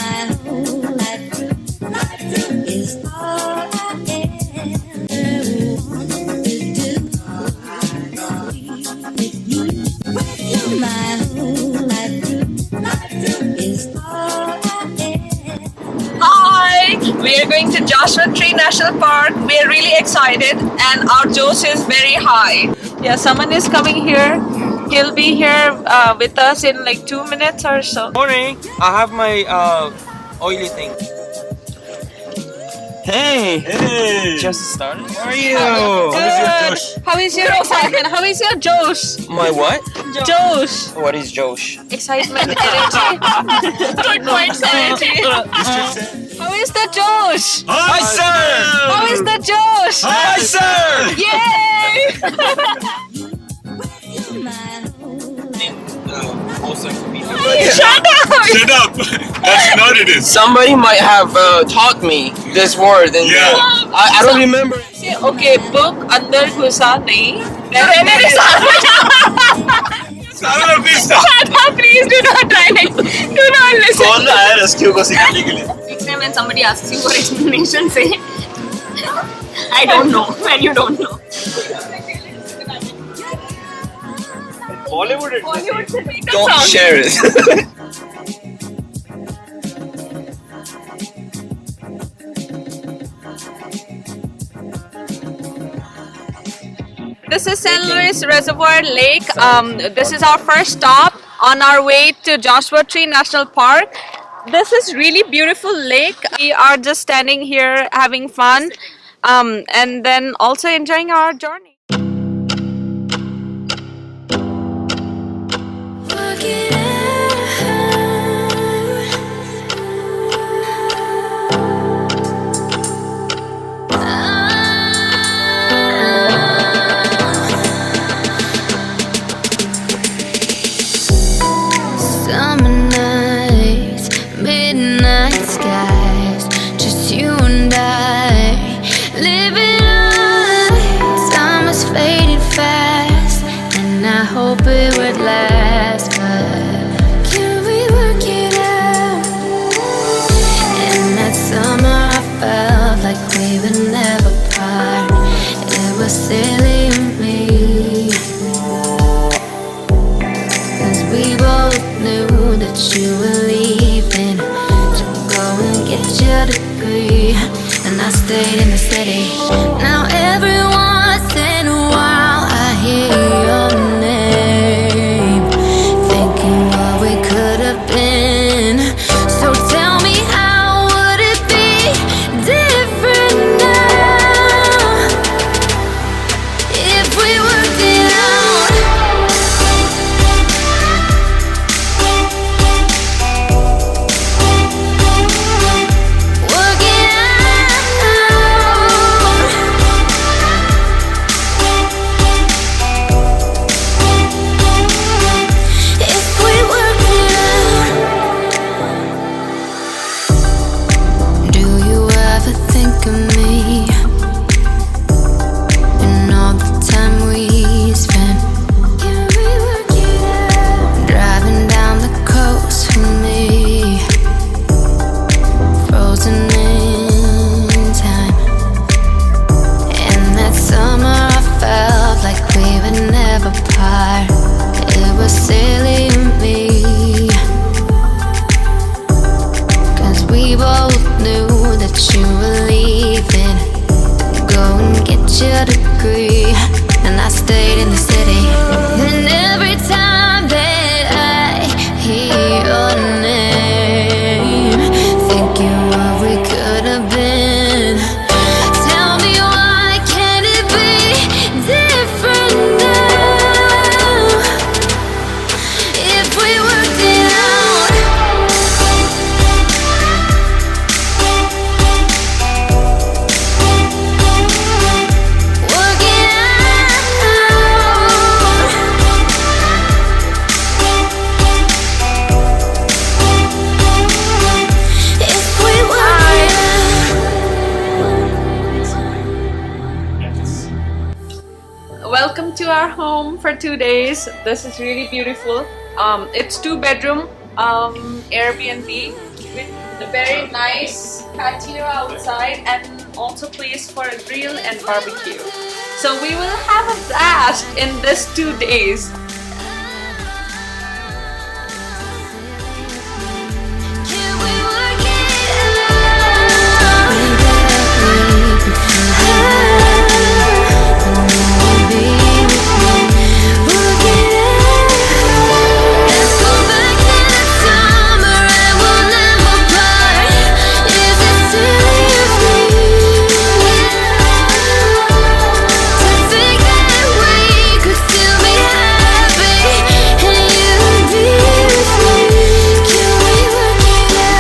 my whole life through is all I ever want to do. With you, my whole life through is all I ever. Hi! We are going to Joshua Tree National Park. We are really excited and our Josh is very high. Yeah, someone is coming here. He'll be here with us in like 2 minutes or so. Morning. I have my oily thing. Hey. Hey! Just started. How are you? Good. How is your excitement? How is your Josh? My what? Josh. What is Josh? Excitement, energy. Good points, energy. How is the Josh? Hi, sir! How is the Josh? Hi, sir! Yay! Shut up! Shut up! That's not it is. Somebody might have taught me this word, and Yeah. I don't remember. Say, okay, book अंदर घुसा नहीं. रहने दे Sarah, please stop. Please do not try next. Do not listen. कौन आया rescue को सिखाने के लिए? Next time when somebody asks you for explanation, say, I don't know, when you don't know. Bollywood. Don't share it. This is Luis Reservior Lake. This is our first stop on our way to Joshua Tree National Park. This is really beautiful lake. We are just standing here having fun and then also enjoying our journey. Summer nights, midnight skies, just you and I, living life. Time was fading fast, and I hope it would last, but can we work it out? And that summer I felt like we would never part. It was silly of me, 'cause we both knew that you were leaving to go and get your degree, and I stayed in the city. Now every once in a while I hear your name, thinking what we could have been. So tell me, how would it be different now if we worked it out? Work it out. If we worked it out. Do you ever think of me and all the time we spent? Can we work it out? Driving down the coast with me, frozen in time. And that summer I felt like we would never part. It was silly of me, 'cause we both knew that you were leaving. Go and get your degree, and I stayed in the city. And every time that I hear your name, thinking what we could have been. Tell me, why can't it be different now if we worked it out? Work it out. If we work it out. Welcome to our home for 2 days. This is really beautiful. It's 2-bedroom Airbnb. with a very nice patio outside and also place for a grill and barbecue. So we will have a blast in this 2 days. Can we work it out? Let's go back in the summer and we'll never part. Is it silly of me to think that we could still be happy and you be with me? Can we work it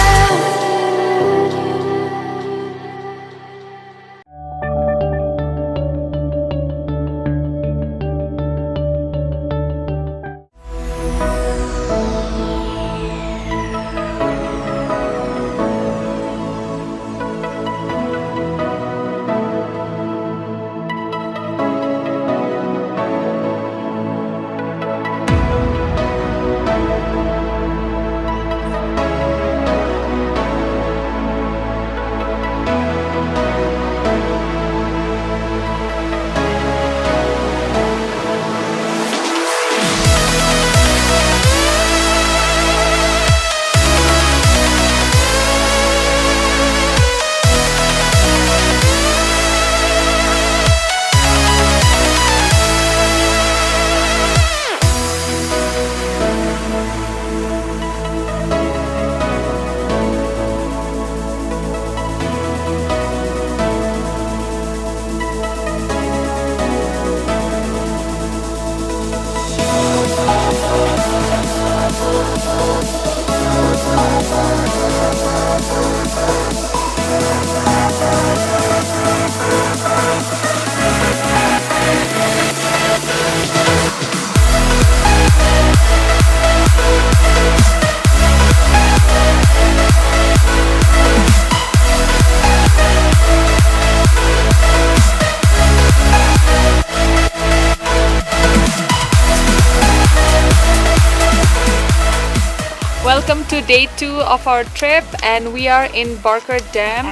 Welcome to day 2 of our trip, and we are in Barker Dam.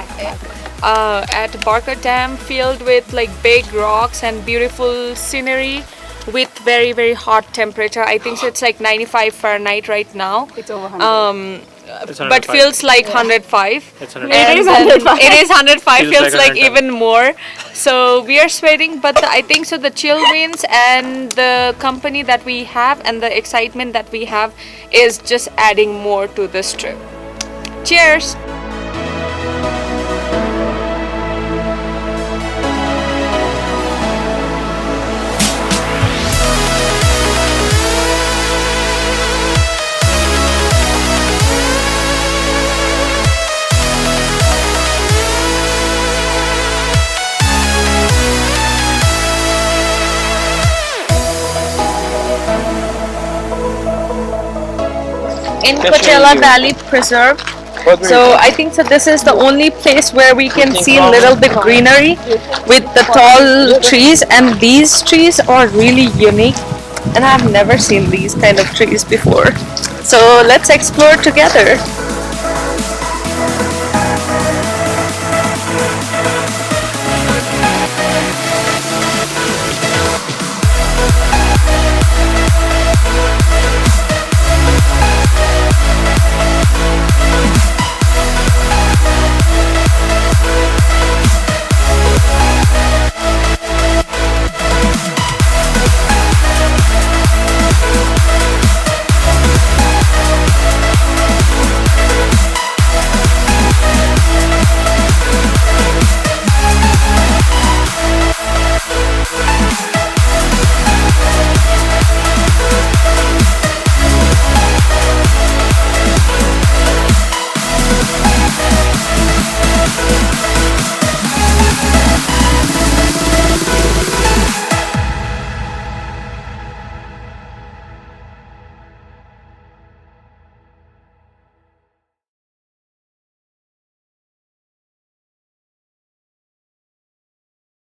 At Barker Dam, filled with like big rocks and beautiful scenery, with very hot temperature. I think so it's like 95 Fahrenheit right now. It's over 100. But feels like 105. It's And 105. It is then 105. It is 105. Feels Feels like like 110. even more. So we are sweating, but I think so the chill winds and the company that we have and the excitement that we have is just adding more to this trip. Cheers! In Coachella Valley Preserve. So I think so this is the only place where we can see a little bit greenery with the tall trees, and these trees are really unique and I've never seen these kind of trees before. So let's explore together.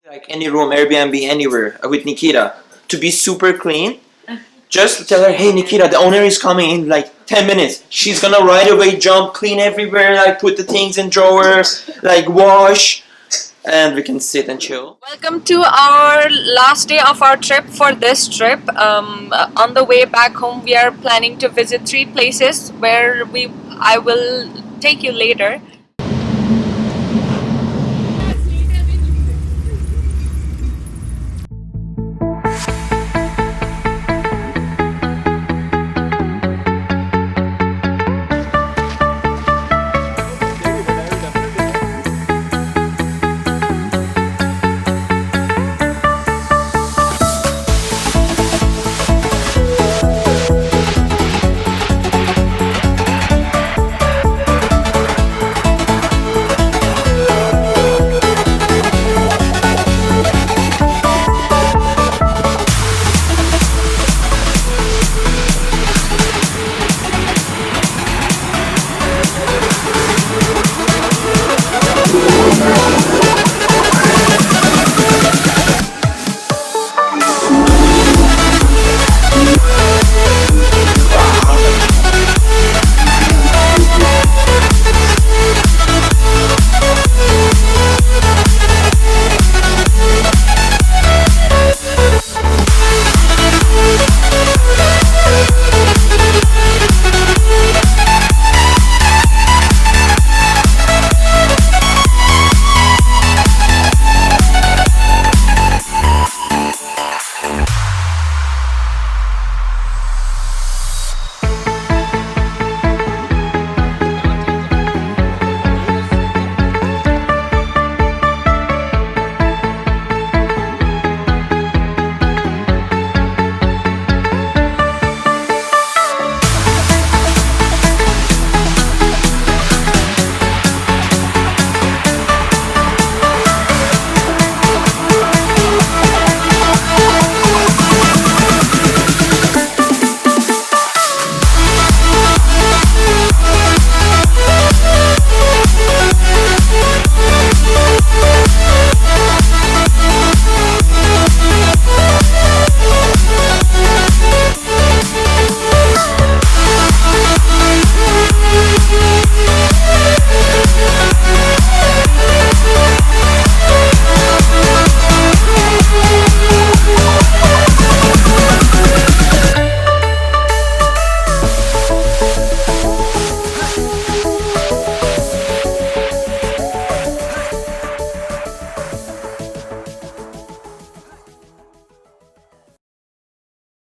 Like any room, Airbnb, anywhere with Nikita to be super clean. Just tell her, hey Nikita, the owner is coming in like 10 minutes. She's gonna right away jump, clean everywhere, like put the things in drawers, like wash, and we can sit and chill. Welcome to our last day of our trip for this trip. On the way back home, we are planning to visit 3 places where I will take you later.